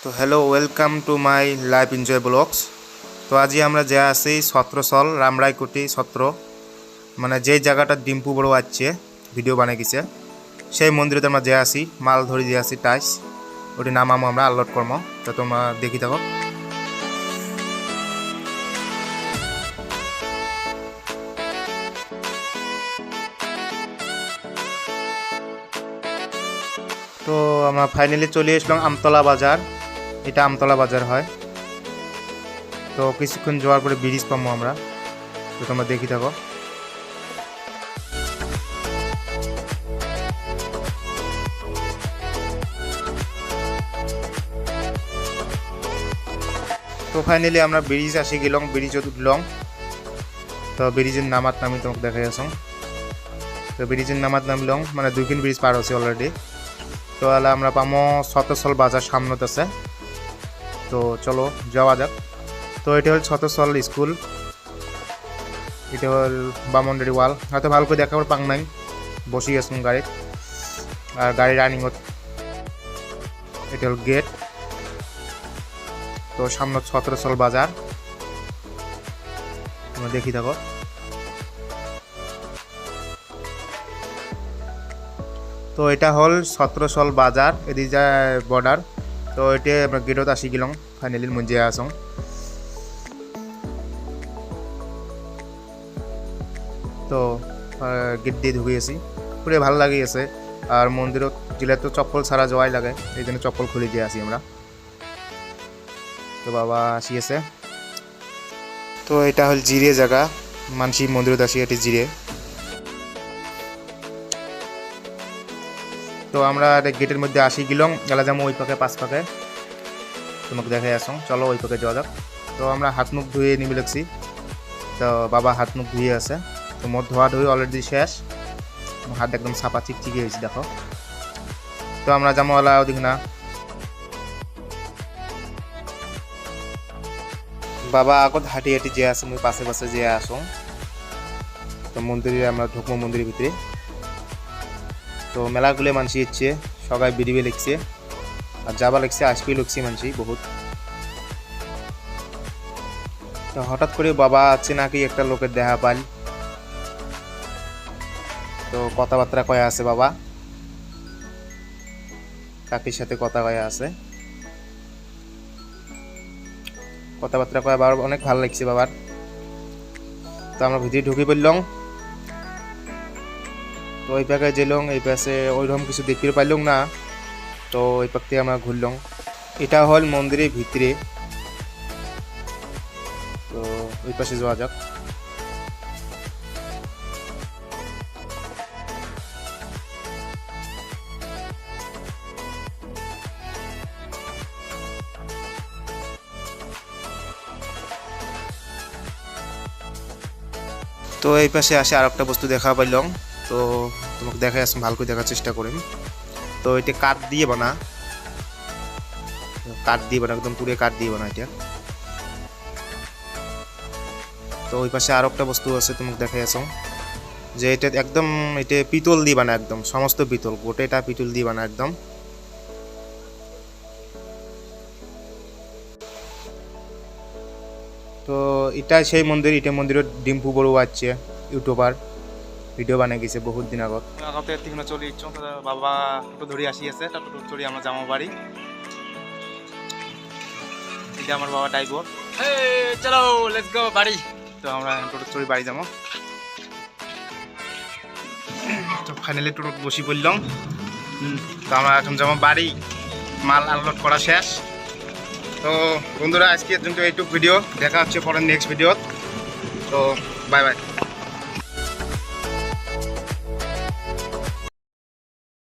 তো hello, welcome to my life enjoy blogs. তো আজি আমরা যা আছি ছত্রসল রামরায়কুটি ছত্র, মানে যেই জায়গাটা ডিম্পু বড় আছে ভিডিও বানাই গেছে সেই মন্দিরে আমরা যা আছি, মাল ধরে দিয়ে আসি টাইস, ওটি নামামো আমরা আনলোড করবো। তো তোমরা দেখি থাকো। তো আমরা ফাইনালি চলে আসলাম আমতলা বাজার। এটা আমতলা বাজার হয়। তো কিছুক্ষণ যাওয়ার পরে ব্রিজ পাবো আমরা। তো তোমরা দেখি থাকো। তো ফাইনালি আমরা ব্রিজ আসি গেলাম, ব্রিজত উঠলাম। তো ব্রিজের নামাত নামি তোমাকে দেখাই আছো। তো ব্রিজের নামাত নামলাম, মানে দুইখান ব্রিজ পার হচ্ছে অলরেডি। তো আমরা পামো ছত্রসল বাজার সামনত আছে। তো চলো যাওয়া যাক। তো এটা হল ছত্রসল স্কুল, এটা হল বামনডারি ওয়াল। হয়তো ভালো করে দেখাবার পাং নাই, বসি আসুন গাড়িত, আর গাড়ি রানিংত। এটা হল গেট। তো সামনে ছত্রসল বাজার, তোমরা দেখি থাকো। তো এটা হল ছত্রসল বাজার, এদিকে যায় বর্ডার। তো এটা আমরা গেটত আসি গেলাম, ফাইনালি মঞ্জে আসং। তো গেট দিয়ে ঢুকে আছি, পুরো ভালো লাগে আছে। আর মন্দিরত গেলে তো চপ্পল ছাড়া যাওয়াই লাগে, এই জন্য চপ্পল খুলে দিয়ে আসি আমরা। তো বাবা আসি আছে। তো এটা হল জিরে জায়গা, মানসি মন্দিরত আসি, এটি জিরে। তো আমরা গেটের মধ্যে আসি গেলাম, গেলা যাবো ওই পাকে পাঁচ পাকে, তোমাকে দেখাই আসো। চলো ওই পাকে যাওয়া যাক। তো আমরা হাত মুখ ধুয়ে নিবে লাগছি। তো বাবা হাত মুখ ধুয়ে আছে। তো মোট ধোয়া ধুই অলরেডি শেষ, হাত একদম সাপা চিকচিকে হয়েছে দেখো। তো আমরা যাবো ওলা ওদিক না। বাবা আগত হাঁটি হাঁটি যে আছে, মুই পাশে পাশে যে আসো। তো মন্দিরে আমরা ঢুকবো, মন্দিরের ভিতরে। তো মেলাগুলো মানসি ইচ্ছে সবাই বেরিয়ে লিখছে, আর যাবা লিখছে, আসবি লিখছি মানসি বহুত। তো হঠাৎ করে বাবা আছে নাকি একটা লোকের দেখা পাল। তো কথাবার্তা কয়া আছে বাবা, কাকির সাথে কথা কয়া আছে, কথাবার্তা কয়া বাবার অনেক ভালো লাগছে বাবার। তো আমরা ভিতরে ঢুকে পড়লাম। তো ওই পাকে যেলাম, এই পাশে ওইরকম কিছু দেখতে পাইলাম না। তো ওই পাক থেকে আমরা ঘুরলাম। এটা হল মন্দিরের ভিতরে। তো ওই পাশে যাওয়া যাক। তো এই পাশে আসে আর একটা বস্তু দেখা পাইলাম। তো তোমাকে দেখাই আসুন, ভালো করে দেখার চেষ্টা করেন। তো এটা কাঠ দিয়ে বানা, কাঠ দিয়ে বানা, একদম পুরো কাঠ দিয়ে বানা এটা। তো ওই পাশে আর একটা বস্তু আছে, তোমাকে দেখাই আসুন, যে এটা একদম এটা পিতল দিয়ে বানা, একদম সমস্ত পিতল, গোটা এটা পিতল দিয়ে বানা একদম। তো এটা সেই মন্দির, এটা মন্দিরের ডিম্পু বড় আছে ইউটিউবার, ভিডিও বানাই গেছে বহুত দিন আগত। আগতে এদিকে চলে ইচ্ছুক, বাবা টোটো ধরে আসি আছে, টোটো চড়ি আমরা যাবো বাড়ি। এটা আমার বাবা ড্রাইভার। চলো লেটস গো বাড়ি। তো আমরা টোটো চড়ি বাড়ি যাবো। তো ফাইনালি টোটো বসি পড়লাম। তো আমরা এখন যাবো বাড়ি, মাল আনলোড করা শেষ। তো বন্ধুরা আজকে কিন্তু এইটুকু ভিডিও, দেখা হচ্ছে পরের নেক্সট ভিডিও। তো বাই বাই।